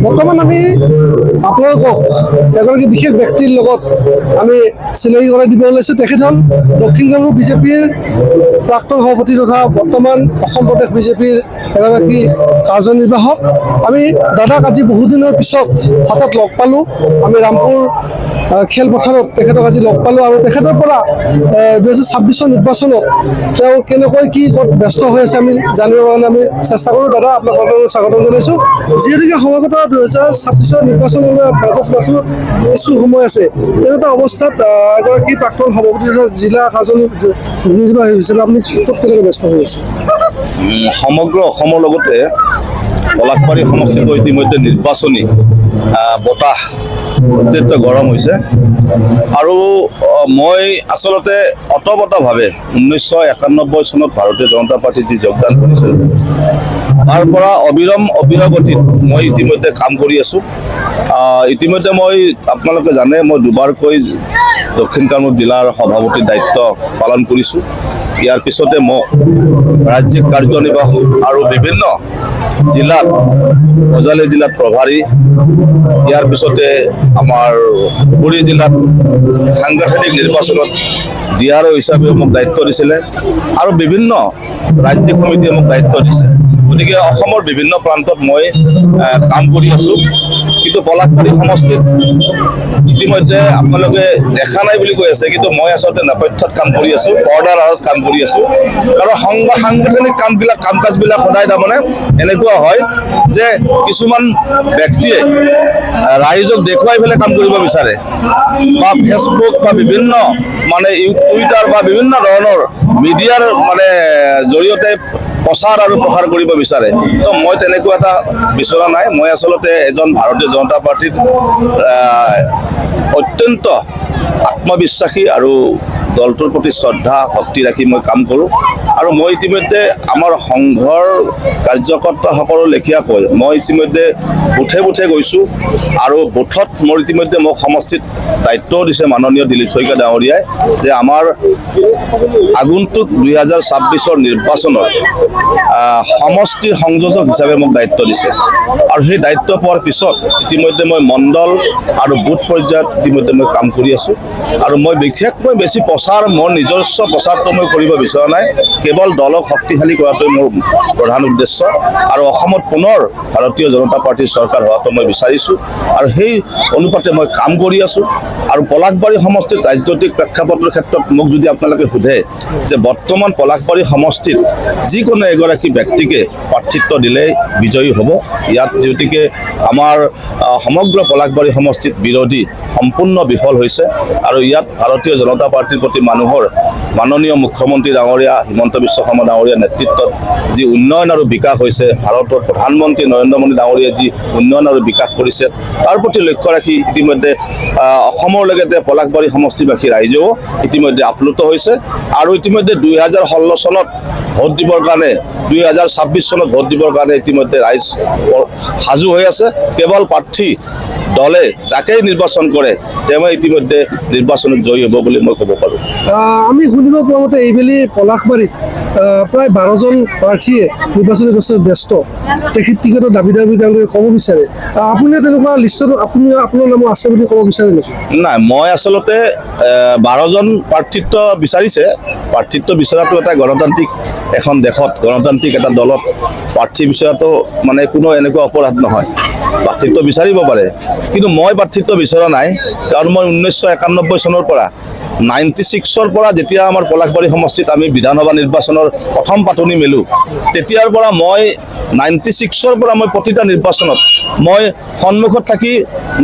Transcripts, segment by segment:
বৰ্তমান আমি আপোনালোকক এগৰাকী বিশেষ ব্যক্তিৰ লগত আমি চিনাকি কৰাই দিব ওলাইছোঁ। তেখেত হ'ল দক্ষিণ কামৰূপ বিজেপিৰ প্ৰাক্তন সভাপতি তথা বৰ্তমান অসম প্ৰদেশ বিজেপিৰ এগৰাকী কাৰ্যনিৰ্বাহক। আমি দাদাক আজি বহুদিনৰ পিছত হঠাৎ লগ পালোঁ। আমি ৰামপুৰ খেলপথাৰত তেখেতক আজি লগ পালোঁ আৰু তেখেতৰ পৰা 2026 নিৰ্বাচনত তেওঁ কেনেকৈ কি ক'ত ব্যস্ত হৈ আছে আমি জানিবৰ কাৰণে আমি চেষ্টা কৰোঁ। দাদা, আপোনাক স্বাগতম জনাইছোঁ। যিহেতুকে সমাগত 2026 নিৰ্বাচনলৈ মাজত মাথো কিছু সময় আছে, তেনেকুৱা অৱস্থাত এগৰাকী প্ৰাক্তন সভাপতি জিলা কাৰ্যনিৰ্বাহী হিচাপে আপুনি ক'ত কেনেকৈ ব্যস্ত হৈ আছে? সমগ্ৰ অসমৰ লগতে পলাশবাৰী সমষ্টিত ইতিমধ্যে নিৰ্বাচনী বতাহ অত্যন্ত গৰম হৈছে আৰু মই আচলতে অতপতভাৱে 1991 চনত ভাৰতীয় জনতা পাৰ্টীত যি যোগদান কৰিছিলোঁ তাৰ পৰা অবিৰগতিত মই ইতিমধ্যে কাম কৰি আছোঁ। ইতিমধ্যে মই আপোনালোকে জানে মই দুবাৰকৈ দক্ষিণ কামৰূপ জিলাৰ সভাপতিৰ দায়িত্ব পালন কৰিছোঁ। ইয়াৰ পিছতে মোক ৰাজ্যিক কাৰ্যনিৰ্বাহক আৰু বিভিন্ন জিলাত বজালী জিলাত প্ৰভাৰী, ইয়াৰ পিছতে আমাৰ ধুবুৰী জিলাত সাংগঠনিক নিৰ্বাচনত DRO হিচাপে মোক দায়িত্ব দিছিলে আৰু বিভিন্ন ৰাজ্যিক সমিতিয়ে মোক দায়িত্ব দিছে। গতিকে অসমৰ বিভিন্ন প্ৰান্তত মই কাম কৰি আছোঁ। কিন্তু পলাশবাৰী সমষ্টিত ইতিমধ্যে আপোনালোকে দেখা নাই বুলি কৈ আছে, কিন্তু মই আচলতে নেপথ্যত কাম কৰি আছোঁ, পৰ্দাৰ আঁৰত কাম কৰি আছোঁ। কাৰণ সাংগঠনিক কাম কাজবিলাক সদায় তাৰমানে এনেকুৱা হয় যে কিছুমান ব্যক্তিয়ে ৰাইজক দেখুৱাই পেলাই কাম কৰিব বিচাৰে বা ফেচবুক বা বিভিন্ন মানে টুইটাৰ বা বিভিন্ন ধৰণৰ মিডিয়াৰ মানে জৰিয়তে প্ৰচাৰ আৰু প্ৰসাৰ কৰিব বিচাৰে। তো মই তেনেকুৱা এটা বিচৰা নাই। মই আচলতে এজন ভাৰতীয় জনতা পাৰ্টীৰ অত্যন্ত আত্মবিশ্বাসী আৰু দলটোৰ প্ৰতি শ্ৰদ্ধা ভক্তি ৰাখি মই কাম কৰোঁ আৰু মই ইতিমধ্যে আমাৰ সংঘৰ কাৰ্যকৰ্তাসকলৰ লেখীয়াকৈ মই ইতিমধ্যে বুথে বুথে গৈছোঁ আৰু বুথত মোৰ ইতিমধ্যে মোক সমষ্টিত দায়িত্বও দিছে মাননীয় দিলীপ শইকীয়া ডাঙৰীয়াই যে আমাৰ আগন্তুক 2026 নিৰ্বাচনৰ সমষ্টিৰ সংযোজক হিচাপে মোক দায়িত্ব দিছে আৰু সেই দায়িত্ব পোৱাৰ পিছত ইতিমধ্যে মই মণ্ডল আৰু বুথ পৰ্যায়ত ইতিমধ্যে মই কাম কৰি আছোঁ আৰু মই বিশেষকৈ বেছি মোৰ নিজস্ব প্ৰচাৰটো মই কৰিব বিচৰা নাই। কেৱল দলক শক্তিশালী কৰাটোৱে মোৰ প্ৰধান উদ্দেশ্য আৰু অসমত পুনৰ ভাৰতীয় জনতা পাৰ্টীৰ চৰকাৰ হোৱাটো মই বিচাৰিছোঁ আৰু সেই অনুপাতে মই কাম কৰি আছোঁ। আৰু পলাশবাৰী সমষ্টিত ৰাজনৈতিক প্ৰেক্ষাপটৰ ক্ষেত্ৰত মোক যদি আপোনালোকে সোধে যে বৰ্তমান পলাশবাৰী সমষ্টিত যিকোনো এগৰাকী ব্যক্তিকে প্ৰাৰ্থিত্ব দিলেই বিজয়ী হ'ব। ইয়াত যিহেতুকে আমাৰ সমগ্ৰ পলাশবাৰী সমষ্টিত বিৰোধী সম্পূৰ্ণ বিফল হৈছে আৰু ইয়াত ভাৰতীয় জনতা পাৰ্টীৰ প্ৰতি মানুহৰ মাননীয় মুখ্যমন্ত্ৰী ডাঙৰীয়া হিমন্ত বিশ্ব শৰ্মা ডাঙৰীয়াৰ নেতৃত্বত যি উন্নয়ন আৰু বিকাশ হৈছে, ভাৰতৰ প্ৰধানমন্ত্ৰী নৰেন্দ্ৰ মোদী ডাঙৰীয়াই যি উন্নয়ন আৰু বিকাশ কৰিছে তাৰ প্ৰতি লক্ষ্য ৰাখি ইতিমধ্যে অসমৰ লগতে পলাশবাৰী সমষ্টিবাসী ৰাইজেও ইতিমধ্যে আপ্লুত হৈছে আৰু ইতিমধ্যে 2016 চনত ভোট দিবৰ কাৰণে 2026 চনত ভোট দিবৰ কাৰণে ইতিমধ্যে ৰাইজ সাজু হৈ আছে। কেৱল প্ৰাৰ্থী দলে যাকেই নিৰ্বাচন কৰে তেওঁ ইতিমধ্যে নিৰ্বাচনত জয়ী হ'ব বুলি মই ক'ব পাৰোঁ। আমি শুনিব পোৱা মতে এইবেলি পলাশবাৰীত প্ৰায় 12জন প্ৰাৰ্থীয়ে নিৰ্বাচনী বছৰত ব্যস্ত। তেখেত টিকেটৰ দাবীদাৰ বুলি তেওঁলোকে ক'ব বিচাৰে। আপুনি তেনেকুৱা লিষ্টত আপোনাৰ নামো আছে বুলি ক'ব বিচাৰে নেকি? নাই, মই আচলতে 12জন প্ৰাৰ্থিত্ব বিচাৰিছে। প্ৰাৰ্থিত্ব বিচৰাটো এটা গণতান্ত্ৰিক এখন দেশত, গণতান্ত্ৰিক এটা দলত প্ৰাৰ্থী বিচৰাটো মানে কোনো এনেকুৱা অপৰাধ নহয়। প্ৰাৰ্থিত্ব বিচাৰিব পাৰে, কিন্তু মই প্ৰাৰ্থিত্ব বিচৰা নাই। কাৰণ মই 1991 চনৰ পৰা 96ৰ পৰা যেতিয়া আমাৰ পলাশবাৰী সমষ্টিত আমি বিধানসভা নিৰ্বাচনৰ প্ৰথম পাতনি মেলো, তেতিয়াৰ পৰা মই 96ৰ পৰা মই প্ৰতিটা নিৰ্বাচনত মই সন্মুখত থাকি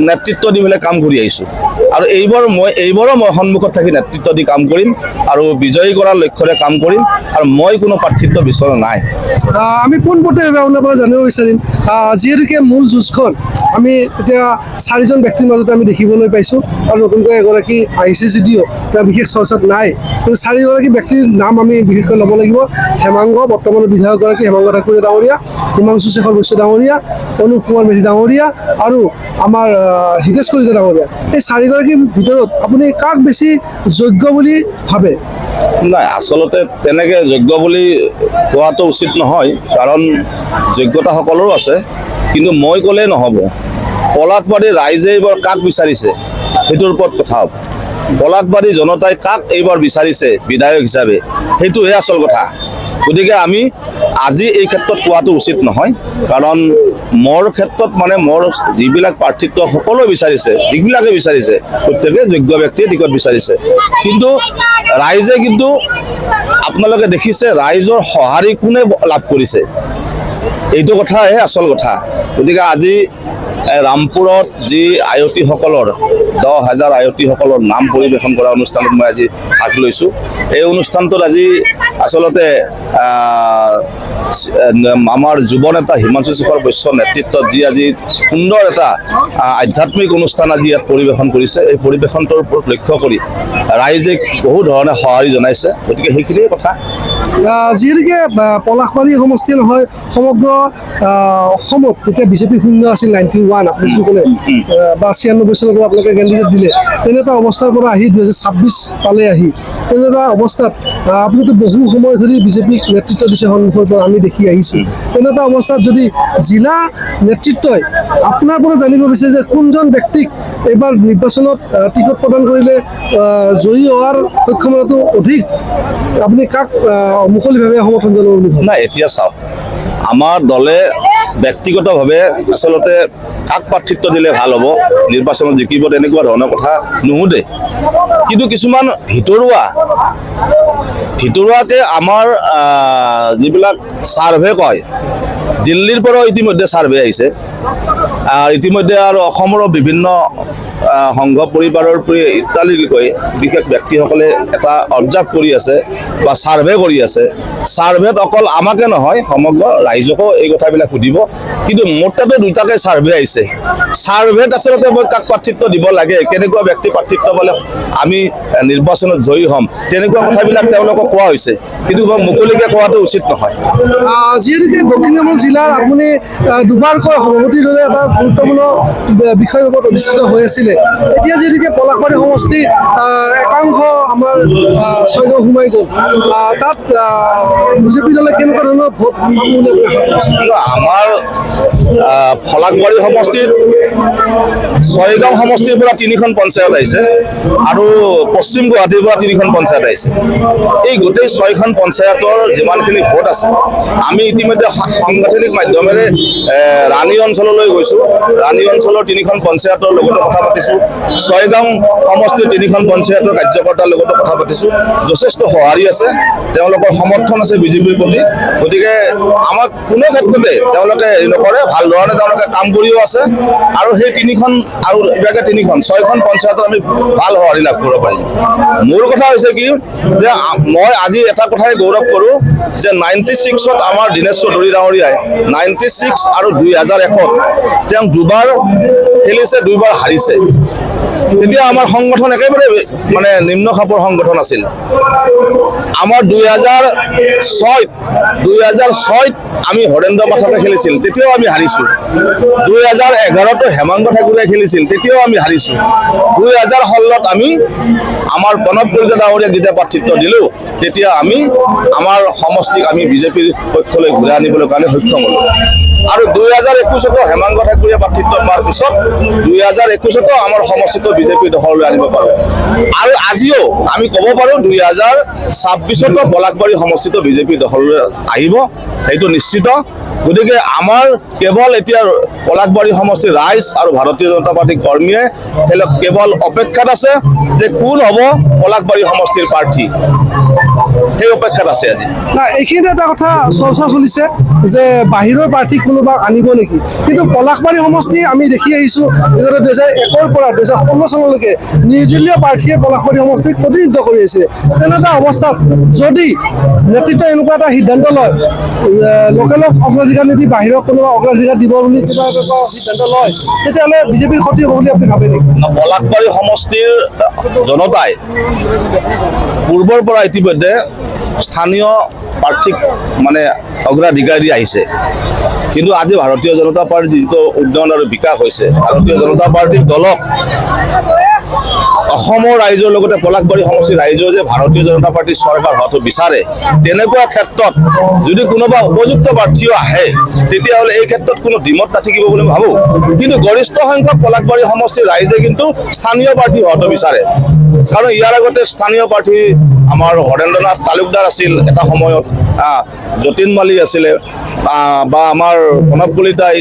নেতৃত্ব দি পেলাই কাম কৰি আহিছোঁ আৰু এইবাৰো মই সন্মুখত থাকি নেতৃত্ব দি কাম কৰিম আৰু বিজয়ী কৰাৰ লক্ষ্যৰে কাম কৰিম আৰু মই কোনো প্ৰাৰ্থিত্ব বিচৰা নাই। আমি পোনপটীয়াভাৱে আপোনাৰ পৰা জানিব বিচাৰিম, যিহেতুকে মূল যুঁজখন আমি এতিয়া 4জন ব্যক্তিৰ মাজতে আমি দেখিবলৈ পাইছোঁ আৰু নতুনকৈ এগৰাকী আহিছে যদিও তেওঁ বিশেষ চৰ্চাত নাই, কিন্তু 4গৰাকী ব্যক্তিৰ নাম আমি বিশেষকৈ ল'ব লাগিব। হেমাংগ, বৰ্তমানৰ বিধায়কগৰাকী হেমাংগ ঠাকুৰীয়া ডাঙৰীয়া, হিমাংশু শেখৰ বৈশ্য ডাঙৰীয়া, অনুপ কুমাৰ মেধি ডাঙৰীয়া আৰু আমাৰ হিতেশ কলিতা ডাঙৰীয়া। এই 4গৰাকীৰ ভিতৰত আপুনি কাক বেছি যোগ্য বুলি ভাবে? নাই, আচলতে তেনেকৈ যোগ্য বুলি কোৱাটো উচিত নহয়, কাৰণ যোগ্যতা সকলোৰো আছে, কিন্তু মই ক'লে নহ'ব। পলাশবাৰীৰ ৰাইজে এইবাৰ কাক বিচাৰিছে সেইটোৰ ওপৰত কথা হ'ব। পলাশবাৰী জনতাই কাক এইবাৰ বিচাৰিছে বিধায়ক হিচাপে সেইটোহে আচল কথা। গতিকে আমি আজি এই ক্ষেত্ৰত কোৱাটো উচিত নহয়, কাৰণ মোৰ ক্ষেত্ৰত মানে মোৰ যিবিলাক প্ৰাৰ্থিত্ব সকলোৱে বিচাৰিছে, যিবিলাকে বিচাৰিছে প্ৰত্যেকে যোগ্য ব্যক্তিয়ে টিকট বিচাৰিছে। কিন্তু ৰাইজে কিন্তু আপোনালোকে দেখিছে ৰাইজৰ সঁহাৰি কোনে লাভ কৰিছে, এইটো কথাহে আচল কথা। গতিকে আজি ৰামপুৰত যি আয়তীসকলৰ 10,000 আয়তীসকলৰ নাম পৰিৱেশন কৰা অনুষ্ঠানত মই আজি ভাগ লৈছোঁ। এই অনুষ্ঠানটোত আজি আচলতে আমাৰ যুৱ নেতা হিমাংশু শেখৰ বৈশ্যৰ নেতৃত্বত যি আজি সুন্দৰ এটা আধ্যাত্মিক অনুষ্ঠান আজি ইয়াত পৰিৱেশন কৰিছে, এই পৰিৱেশনটোৰ ওপৰত লক্ষ্য কৰি ৰাইজে বহু ধৰণে সঁহাৰি জনাইছে। গতিকে সেইখিনিয়ে কথা। যিহেতুকে পলাশবাৰী সমষ্টি নহয়, সমগ্ৰ অসমত যেতিয়া বিজেপি শূন্য আছিল 91 আপুনি যিটো ক'লে বা 96 চনৰ পৰা আপোনালোকে কেণ্ডিডেট দিলে, তেনেকুৱা অৱস্থাৰ পৰা আহি 2026 পালে আহি তেনেকুৱা অৱস্থাত আপুনিতো বহু সময় ধৰি বিজেপিক নেতৃত্ব দিছে সন্মুখৰ পৰা আমি দেখি আহিছোঁ। তেনেকুৱা অৱস্থাত যদি জিলা নেতৃত্বই আপোনাৰ পৰা জানিব বিচাৰে যে কোনজন ব্যক্তিক এইবাৰ নিৰ্বাচনত টিকট প্ৰদান কৰিলে জয়ী হোৱাৰ সক্ষমতাটো অধিক, আপুনি কাক মুকলিভাৱে সমৰ্থন জনাব বুলি ভাবে? নাই, এতিয়া চাওক, আমাৰ দলে ব্যক্তিগতভাৱে আচলতে কাক প্ৰাৰ্থিত্ব দিলে ভাল হ'ব, নিৰ্বাচনত জিকিব, তেনেকুৱা ধৰণৰ কথা নুসুধে। কিন্তু কিছুমান ভিতৰুৱাকে আমাৰ যিবিলাক ছাৰ্ভে কয়, দিল্লীৰ পৰাও ইতিমধ্যে ছাৰ্ভে আহিছে। ইতিমধ্যে আৰু অসমৰো বিভিন্ন সংঘ পৰিবাৰৰ ইত্যাদিকৈ বিশেষ ব্যক্তিসকলে এটা অবজাৰ্ভ কৰি আছে বা ছাৰ্ভে কৰি আছে। ছাৰ্ভেত অকল আমাকে নহয়, সমগ্ৰ ৰাইজকো এই কথাবিলাক সুধিব। কিন্তু মোৰ তাতে দুটাকে ছাৰ্ভে আহিছে। ছাৰ্ভেত আচলতে মই কাক প্ৰাৰ্থিত্ব দিব লাগে, কেনেকুৱা ব্যক্তি প্ৰাৰ্থিত্ব পালে আমি নিৰ্বাচনত জয়ী হ'ম, তেনেকুৱা কথাবিলাক তেওঁলোকক কোৱা হৈছে। কিন্তু মই মুকলিকৈ কোৱাটো উচিত নহয়। যিহেতুকে দক্ষিণ কামৰূপ জিলাৰ আপুনি দুবাৰকৈ সভাপতিৰ দৰে এটা গুৰুত্বপূৰ্ণ বিষয়ৰ ওপৰত অধিষ্ঠিত হৈ আছিলে, এতিয়া যিহেতুকে পলাশবাৰী সমষ্টি একাংশ আমাৰ ছয়গাঁও সোমাই গ'ল, তাত বিজেপি দলে কেনেকুৱা ধৰণৰ ভোট পাব বুলি আপুনি আশা কৰিছে? আমাৰ পলাশবাৰী সমষ্টিত ছয়গাঁও সমষ্টিৰ পৰা 3খন পঞ্চায়ত আহিছে আৰু পশ্চিম গুৱাহাটীৰ পৰা 3খন পঞ্চায়ত আহিছে। এই গোটেই 6খন পঞ্চায়তৰ যিমানখিনি ভোট আছে, আমি ইতিমধ্যে সাংগঠনিক মাধ্যমেৰে ৰাণী অঞ্চললৈ গৈছোঁ। ৰাণী অঞ্চলৰ 3খন পঞ্চায়তৰ লগতো কথা পাতিছোঁ। ছয়গাঁও সমষ্টিৰ 3খন পঞ্চায়তৰ কাৰ্যকৰ্তাৰ লগতো কথা পাতিছোঁ। যথেষ্ট সঁহাৰি আছে, তেওঁলোকৰ সমৰ্থন আছে বিজেপিৰ প্ৰতি। গতিকে আমাক কোনো ক্ষেত্ৰতে তেওঁলোকে হেৰি নকৰে, ভাল ধৰণে তেওঁলোকে কাম কৰিও আছে। আৰু সেই 3খন আৰু ইভাগে 3খন 6খন পঞ্চায়তত আমি ভাল সঁহাৰি লাভ কৰিব পাৰিম। মূল কথা হৈছে কি যে মই আজি এটা কথাই গৌৰৱ কৰোঁ যে 96ত আমাৰ দীনেশ চৌধুৰী ডাঙৰীয়াই 96 আৰু 2001ত তেওঁ দুবাৰ খেলিছে, 2বাৰ হাৰিছে। তেতিয়া আমাৰ সংগঠন একেবাৰে মানে নিম্ন খাপৰ সংগঠন আছিল। আমাৰ 2006ত আমি হৰেন্দ্ৰ পাঠকে খেলিছিল, তেতিয়াও আমি হাৰিছোঁ। 2011তো হেমাংগ ঠাকুৰে খেলিছিল, তেতিয়াও আমি হাৰিছোঁ। 2016ত আমি আমাৰ প্ৰণৱ কলিতা ডাঙৰীয়াক যেতিয়া প্ৰাৰ্থিত্ব দিলোঁ, তেতিয়া আমি আমাৰ সমষ্টিক আমি বিজেপিৰ পক্ষলৈ ঘূৰাই আনিবলৈ কাৰণে সক্ষম হ'লোঁ। আৰু 2021তো হেমাংগ ঠাকুৰীয়া প্ৰাৰ্থিত্ব পোৱাৰ পিছত 2021তো আমাৰ সমষ্টিটো বিজেপি দখললৈ আনিব পাৰোঁ। আৰু আজিও আমি ক'ব পাৰোঁ 2026তো পলাশবাৰী সমষ্টিটো বিজেপি দখললৈ আহিব, সেইটো নিশ্চিত। গতিকে আমাৰ কেৱল এতিয়া পলাশবাৰী সমষ্টিৰ ৰাইজ আৰু ভাৰতীয় জনতা পাৰ্টীৰ কৰ্মীয়ে কেৱল অপেক্ষাত আছে যে কোন হ'ব পলাশবাৰী সমষ্টিৰ প্ৰাৰ্থী, সেই অপেক্ষাত আছে আজি। এইখিনিতে এটা কথা চৰ্চা চলিছে যে বাহিৰৰ প্ৰাৰ্থী কোনোবা আনিব নেকি, কিন্তু পলাশবাৰী সমষ্টি আমি দেখি আহিছোঁ 2001ৰ পৰা 2016 চনলৈকে নিৰ্দলীয় প্ৰাৰ্থীয়ে পলাশবাৰী সমষ্টিক প্ৰতিনিধিত্ব কৰি আহিছে। তেনেকুৱা অৱস্থাত যদি নেতৃত্বই এনেকুৱা এটা সিদ্ধান্ত লয়, লোকেলক অগ্ৰাধিকাৰ নিদি বাহিৰক কোনোবা অগ্ৰাধিকাৰ দিব বুলি কিবা এটা সিদ্ধান্ত লয়, তেতিয়াহ'লে বিজেপিৰ ক্ষতি হ'ব বুলি আপুনি ভাবে নেকি? পলাশবাৰী সমষ্টিৰ জনতাই পূৰ্বৰ পৰা ইতিমধ্যে স্থানীয় প্ৰাৰ্থীক মানে অগ্ৰাধিকাৰ দি আহিছে। কিন্তু আজি ভাৰতীয় জনতা পাৰ্টীৰ যিটো উন্নয়ন আৰু বিকাশ হৈছে, ভাৰতীয় জনতা পাৰ্টীৰ দলক অসমৰ ৰাইজৰ লগতে পলাশবাৰী সমষ্টিৰ ৰাইজেও যে ভাৰতীয় জনতা পাৰ্টীৰ চৰকাৰ হোৱাটো বিচাৰে, তেনেকুৱা ক্ষেত্ৰত যদি কোনোবা উপযুক্ত প্ৰাৰ্থীও আহে তেতিয়াহ'লে এই ক্ষেত্ৰত কোনো দ্বিমত নাথাকিব বুলি ভাবোঁ। কিন্তু গৰিষ্ঠ সংখ্যক পলাশবাৰী সমষ্টিৰ ৰাইজে কিন্তু স্থানীয় প্ৰাৰ্থী হোৱাটো বিচাৰে। কাৰণ ইয়াৰ আগতে স্থানীয় প্ৰাৰ্থী আমাৰ হৰেন্দ্ৰনাথ তালুকদাৰ আছিল এটা সময়ত, যতীন মালী আছিলে, বা আমাৰ প্ৰণৱ কলিতাই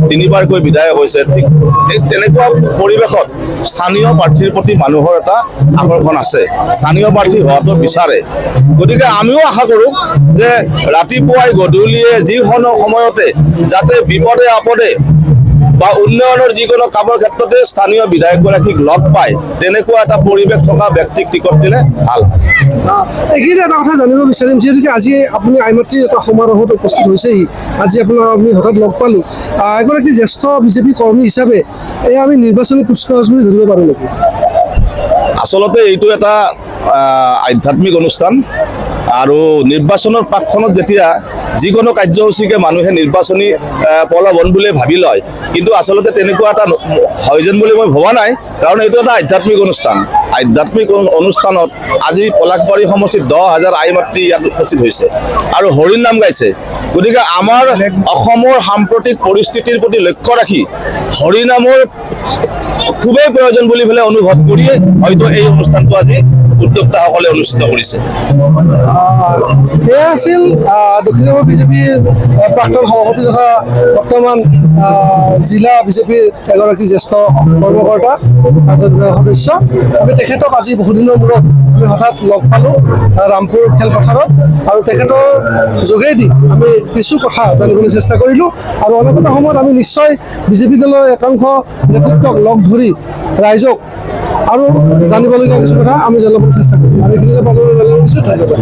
3বাৰকৈ বিধায়ক হৈছে। ঠিক তেনেকুৱা পৰিৱেশত স্থানীয় প্ৰাৰ্থীৰ প্ৰতি মানুহৰ এটা আকৰ্ষণ আছে, স্থানীয় প্ৰাৰ্থী হোৱাটো বিচাৰে। গতিকে আমিও আশা কৰোঁ যে ৰাতিপুৱাই গধূলিয়ে যিকোনো সময়তে যাতে বিপদে আপদে বা উন্নয়নৰ যিকোনো কামৰ ক্ষেত্ৰতে স্থানীয় বিধায়কগৰাকীক লগ পায়, তেনেকুৱা এটা পৰিৱেশ থকা ব্যক্তিক টিকট দিলে ভাল হয়। এইখিনি এটা কথা জানিব বিচাৰিম, যিহেতুকে আজি আপুনি আইমাতৃৰ এটা সমাৰোহত উপস্থিত হৈছেহি, আজি আমি হঠাৎ লগ পালোঁ। এগৰাকী জ্যেষ্ঠ বিজেপি কৰ্মী হিচাপে এই আমি নিৰ্বাচনী কুচকাৱাজ বুলি ধৰিব পাৰোঁ নেকি? আচলতে এইটো এটা আধ্যাত্মিক অনুষ্ঠান, আৰু নিৰ্বাচনৰ প্ৰাকখনত যেতিয়া যিকোনো কাৰ্যসূচীকে মানুহে নিৰ্বাচনী প্ৰলোভন বুলি ভাবি লয়, কিন্তু আচলতে তেনেকুৱা এটা হয় যেন বুলি মই ভবা নাই। কাৰণ এইটো এটা আধ্যাত্মিক অনুষ্ঠান। আধ্যাত্মিক অনুষ্ঠানত আজি পলাশবাৰী সমষ্টিত 10,000 আই মাতৃ ইয়াত উপস্থিত হৈছে আৰু হৰিৰ নাম গাইছে। গতিকে আমাৰ অসমৰ সাম্প্ৰতিক পৰিস্থিতিৰ প্ৰতি লক্ষ্য ৰাখি হৰিনামৰ খুবেই প্ৰয়োজন বুলি পেলাই অনুভৱ কৰিয়ে হয়তো এই অনুষ্ঠানটো আজি উদ্যোক্তাসকলে অনুষ্ঠিত কৰিছে। এয়া আছিল দক্ষিণ অসম বিজেপিৰ প্ৰাক্তন সভাপতি তথা বৰ্তমান জিলা বিজেপিৰ এগৰাকী জ্যেষ্ঠ কৰ্মকৰ্তা, সদস্য। আমি তেখেতক আজি বহুদিনৰ মূৰত আমি হঠাৎ লগ পালোঁ ৰামপুৰ খেলপথাৰত, আৰু তেখেতৰ যোগেদি আমি কিছু কথা জানিবলৈ চেষ্টা কৰিলোঁ। আৰু অনাগত সময়ত আমি নিশ্চয় বিজেপি দলৰ একাংশ নেতৃত্বক লগ ধৰি ৰাইজক আৰু জানিবলগীয়া কিছু কথা আমি জনাবলৈ চেষ্টা কৰিম। আৰু এইখিনিকে পাবলৈ ধন্যবাদ।